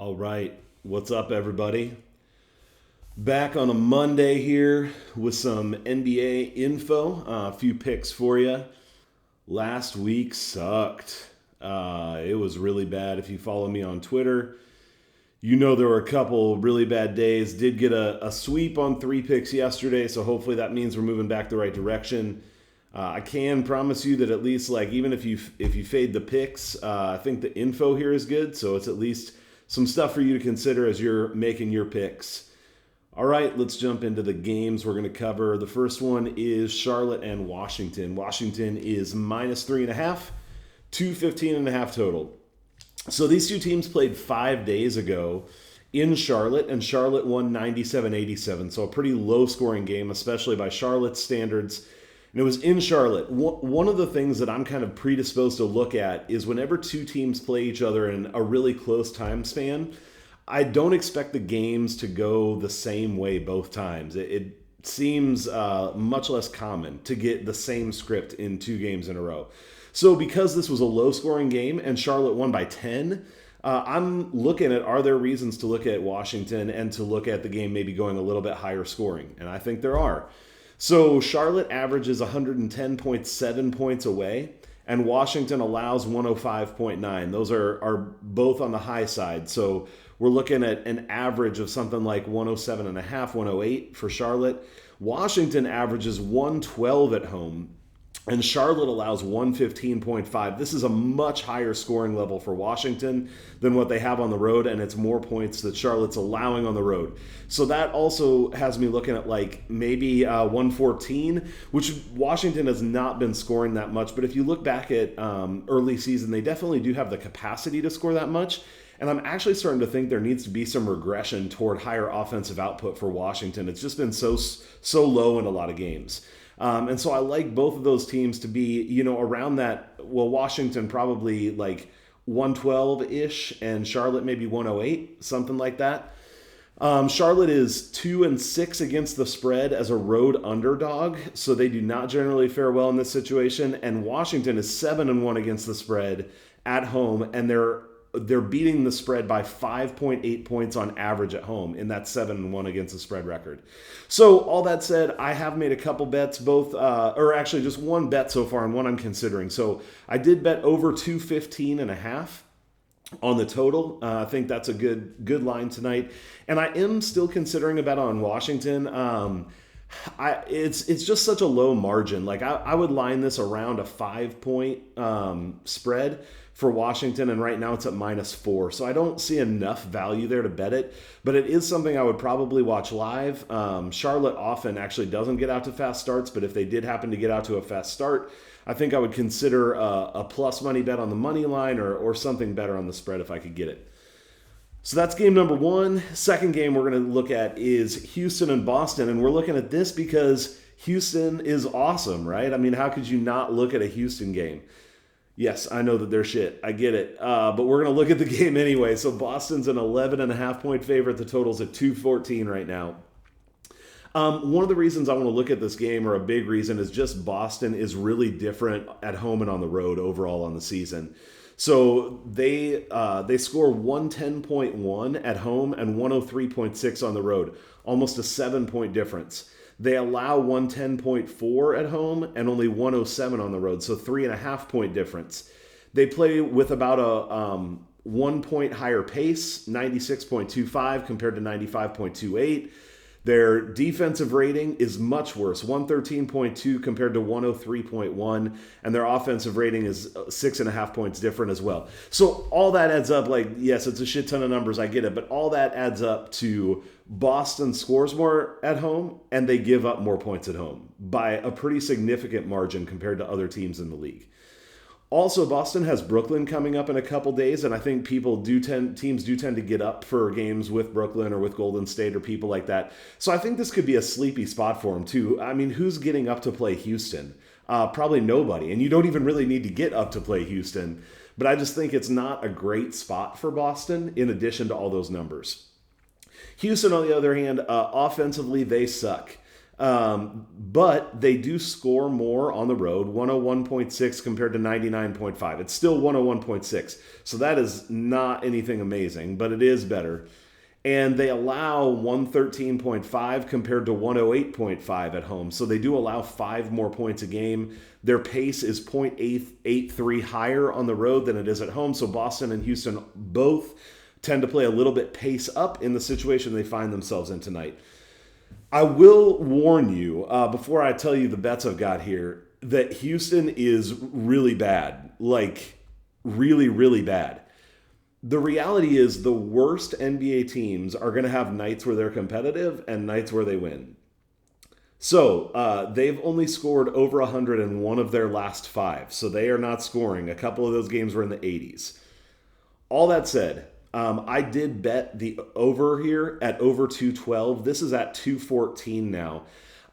All right. What's up, everybody? Back on a Monday here with some NBA info. A few picks for you. Last week sucked. It was really bad. If you follow me on Twitter, you know there were a couple really bad days. Did get a sweep on three picks yesterday, so hopefully that means we're moving back the right direction. I can promise you that at least even if you fade the picks, I think the info here is good. So it's at least some stuff for you to consider as you're making your picks. All right, let's jump into the games we're going to cover. The first one is Charlotte and Washington. Washington is minus 3.5, 215.5 total. So these two teams played 5 days ago in Charlotte, and Charlotte won 97-87. So a pretty low-scoring game, especially by Charlotte's standards. And it was in Charlotte. One of the things that I'm kind of predisposed to look at is whenever two teams play each other in a really close time span, I don't expect the games to go the same way both times. It seems much less common to get the same script in two games in a row. So because this was a low-scoring game and Charlotte won by 10, I'm looking at, are there reasons to look at Washington and to look at the game maybe going a little bit higher scoring? And I think there are. So Charlotte averages 110.7 points away, and Washington allows 105.9. Those are both on the high side. So we're looking at an average of something like 107.5, 108 for Charlotte. Washington averages 112 at home, and Charlotte allows 115.5. This is a much higher scoring level for Washington than what they have on the road, and it's more points that Charlotte's allowing on the road. So that also has me looking at maybe 114, which Washington has not been scoring that much. But if you look back at early season, they definitely do have the capacity to score that much. And I'm actually starting to think there needs to be some regression toward higher offensive output for Washington. It's just been so low in a lot of games. And so I like both of those teams to be, around that. Well, Washington probably 112-ish and Charlotte maybe 108, something like that. Charlotte is 2-6 against the spread as a road underdog, so they do not generally fare well in this situation. And Washington is 7-1 against the spread at home, and they're beating the spread by 5.8 points on average at home in that 7-1 against the spread record. So all that said, I have made a couple bets, or actually just one bet so far and one I'm considering. So I did bet over 215.5 on the total. I think that's a good line tonight. And I am still considering a bet on Washington. It's just such a low margin. I would line this around a 5-point spread for Washington, and right now it's at -4. So I don't see enough value there to bet it, but it is something I would probably watch live. Charlotte often actually doesn't get out to fast starts, but if they did happen to get out to a fast start, I think I would consider a plus money bet on the money line or something better on the spread if I could get it. So that's game number one. Second game we're going to look at is Houston and Boston, and we're looking at this because Houston is awesome, right? I mean, how could you not look at a Houston game? Yes, I know that they're shit. I get it. But we're going to look at the game anyway. So Boston's an 11.5-point favorite. The total's at 214 right now. One of the reasons I want to look at this game, or a big reason, is just Boston is really different at home and on the road overall on the season. So they score 110.1 at home and 103.6 on the road, almost a 7-point difference. They allow 110.4 at home and only 107 on the road, so 3.5-point difference. They play with about a 1 point higher pace, 96.25 compared to 95.28. Their defensive rating is much worse, 113.2 compared to 103.1, and their offensive rating is 6.5 points different as well. So all that adds up, yes, it's a shit ton of numbers, I get it, but all that adds up to Boston scores more at home, and they give up more points at home by a pretty significant margin compared to other teams in the league. Also, Boston has Brooklyn coming up in a couple days, and I think teams do tend to get up for games with Brooklyn or with Golden State or people like that. So I think this could be a sleepy spot for them too. I mean, who's getting up to play Houston? Probably nobody, and you don't even really need to get up to play Houston. But I just think it's not a great spot for Boston in addition to all those numbers. Houston, on the other hand, offensively, they suck. But they do score more on the road, 101.6 compared to 99.5. It's still 101.6. So that is not anything amazing, but it is better. And they allow 113.5 compared to 108.5 at home. So they do allow 5 more points a game. Their pace is 0.883 higher on the road than it is at home. So Boston and Houston both tend to play a little bit pace up in the situation they find themselves in tonight. I will warn you, before I tell you the bets I've got here, that Houston is really bad. Like, really, really bad. The reality is the worst NBA teams are going to have nights where they're competitive and nights where they win. So they've only scored over 100 in one of their last 5. So they are not scoring. A couple of those games were in the 80s. All that said, I did bet the over here at over 212. This is at 214 now.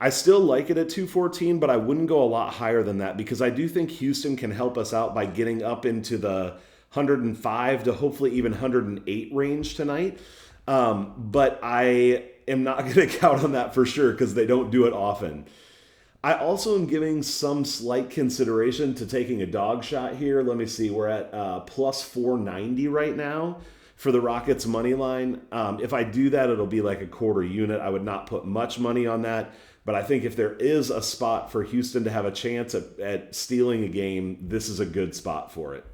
I still like it at 214, but I wouldn't go a lot higher than that because I do think Houston can help us out by getting up into the 105 to hopefully even 108 range tonight. But I am not going to count on that for sure because they don't do it often. I also am giving some slight consideration to taking a dog shot here. Let me see. We're at plus 490 right now for the Rockets money line. If I do that, it'll be like a quarter unit. I would not put much money on that. But I think if there is a spot for Houston to have a chance at stealing a game, this is a good spot for it.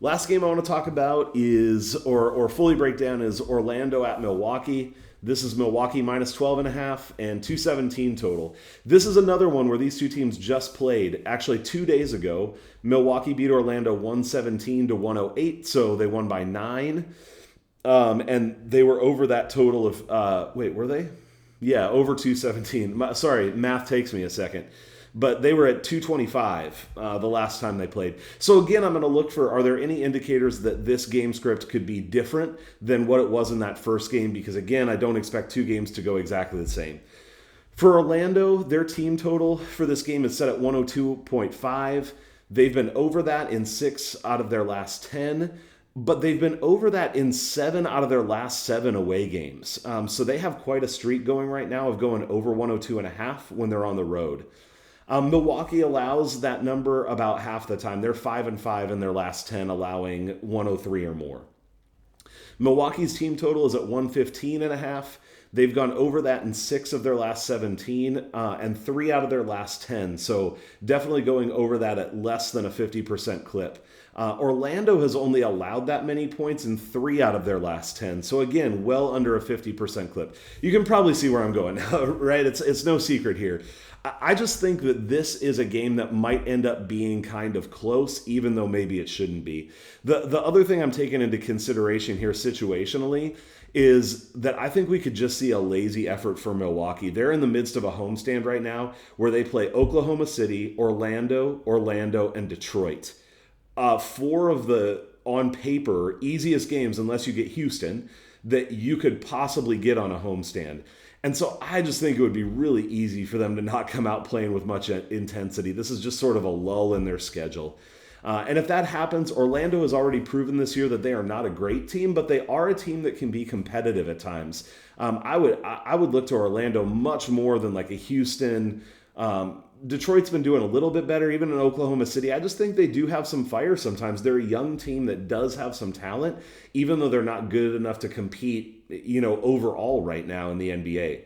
Last game I want to talk about is, or fully break down, is Orlando at Milwaukee. This is Milwaukee minus 12.5 and 217 total. This is another one where these two teams just played. Actually, 2 days ago, Milwaukee beat Orlando 117 to 108, so they won by 9. And they were over that total of, were they? Yeah, over 217. Sorry, math takes me a second. But they were at 225 the last time they played. So again, I'm going to look for, are there any indicators that this game script could be different than what it was in that first game? Because again, I don't expect 2 games to go exactly the same. For Orlando, their team total for this game is set at 102.5. They've been over that in 6 out of their last 10. But they've been over that in 7 out of their last 7 away games. So they have quite a streak going right now of going over 102.5 when they're on the road. Milwaukee allows that number about half the time. They're 5-5 in their last 10, allowing 103 or more. Milwaukee's team total is at 115.5. They've gone over that in 6 of their last 17 and 3 out of their last 10. So definitely going over that at less than a 50% clip. Orlando has only allowed that many points in 3 out of their last 10. So again, well under a 50% clip. You can probably see where I'm going now, right? It's no secret here. I just think that this is a game that might end up being kind of close, even though maybe it shouldn't be. The other thing I'm taking into consideration here situationally is that I think we could just see a lazy effort for Milwaukee. They're in the midst of a homestand right now where they play Oklahoma City, Orlando, and Detroit. 4 of the, on paper, easiest games, unless you get Houston, that you could possibly get on a homestand. And so I just think it would be really easy for them to not come out playing with much intensity. This is just sort of a lull in their schedule. And if that happens, Orlando has already proven this year that they are not a great team, but they are a team that can be competitive at times. I would look to Orlando much more than like a Houston. Detroit's been doing a little bit better, even in Oklahoma City. I just think they do have some fire sometimes. They're a young team that does have some talent, even though they're not good enough to compete, overall right now in the NBA.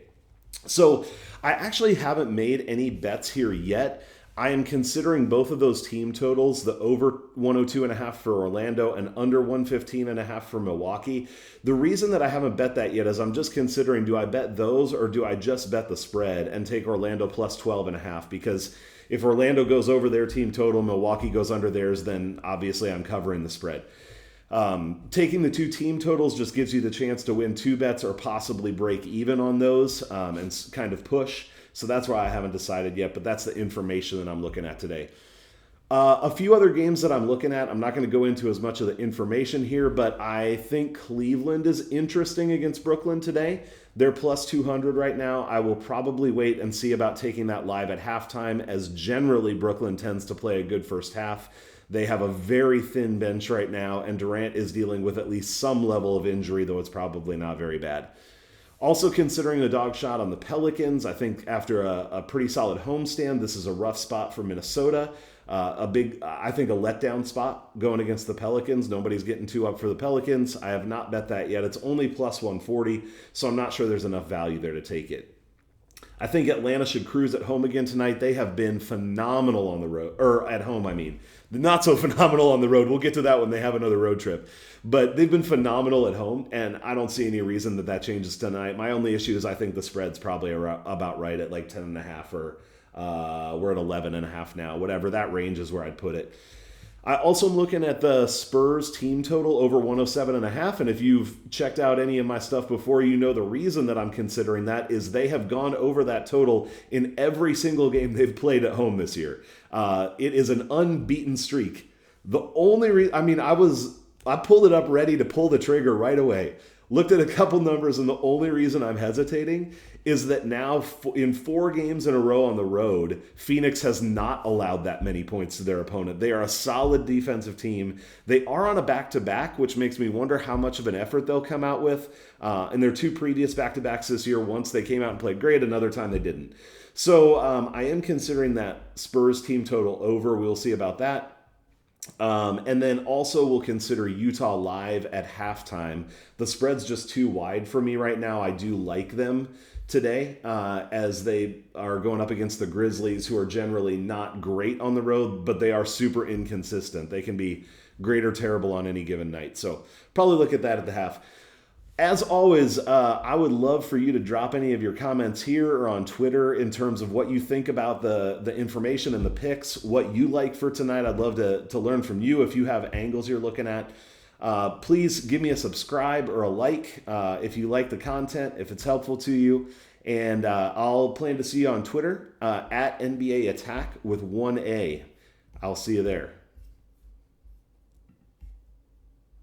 So I actually haven't made any bets here yet. I am considering both of those team totals, the over 102.5 for Orlando and under 115.5 for Milwaukee. The reason that I haven't bet that yet is I'm just considering, do I bet those or do I just bet the spread and take Orlando plus 12.5? Because if Orlando goes over their team total, Milwaukee goes under theirs, then obviously I'm covering the spread. Taking the 2 team totals just gives you the chance to win 2 bets or possibly break even on those and kind of push. So that's why I haven't decided yet, but that's the information that I'm looking at today. A few other games that I'm looking at, I'm not going to go into as much of the information here, but I think Cleveland is interesting against Brooklyn today. They're plus 200 right now. I will probably wait and see about taking that live at halftime, as generally Brooklyn tends to play a good first half. They have a very thin bench right now, and Durant is dealing with at least some level of injury, though it's probably not very bad. Also considering a dog shot on the Pelicans. I think after a pretty solid homestand, this is a rough spot for Minnesota. I think a letdown spot going against the Pelicans. Nobody's getting too up for the Pelicans. I have not bet that yet. It's only plus 140, so I'm not sure there's enough value there to take it. I think Atlanta should cruise at home again tonight. They have been phenomenal on the road, or at home, I mean. Not so phenomenal on the road. We'll get to that when they have another road trip. But they've been phenomenal at home, and I don't see any reason that changes tonight. My only issue is I think the spread's probably about right at like 10.5, or we're at 11.5 now. Whatever, that range is where I'd put it. I also am looking at the Spurs team total over 107.5, and if you've checked out any of my stuff before, you know the reason that I'm considering that is they have gone over that total in every single game they've played at home this year. It is an unbeaten streak. The only reason, I pulled it up ready to pull the trigger right away. Looked at a couple numbers, and the only reason I'm hesitating is that now in 4 games in a row on the road, Phoenix has not allowed that many points to their opponent. They are a solid defensive team. They are on a back-to-back, which makes me wonder how much of an effort they'll come out with. And their 2 previous back-to-backs this year, once they came out and played great, another time they didn't. So I am considering that Spurs team total over. We'll see about that. And then also we'll consider Utah live at halftime. The spread's just too wide for me right now. I do like them today as they are going up against the Grizzlies, who are generally not great on the road, but they are super inconsistent. They can be great or terrible on any given night. So probably look at that at the half. As always, I would love for you to drop any of your comments here or on Twitter in terms of what you think about the information and the picks, what you like for tonight. I'd love to learn from you if you have angles you're looking at. Please give me a subscribe or a like if you like the content, if it's helpful to you. And I'll plan to see you on Twitter at NBA Attack with 1A. I'll see you there.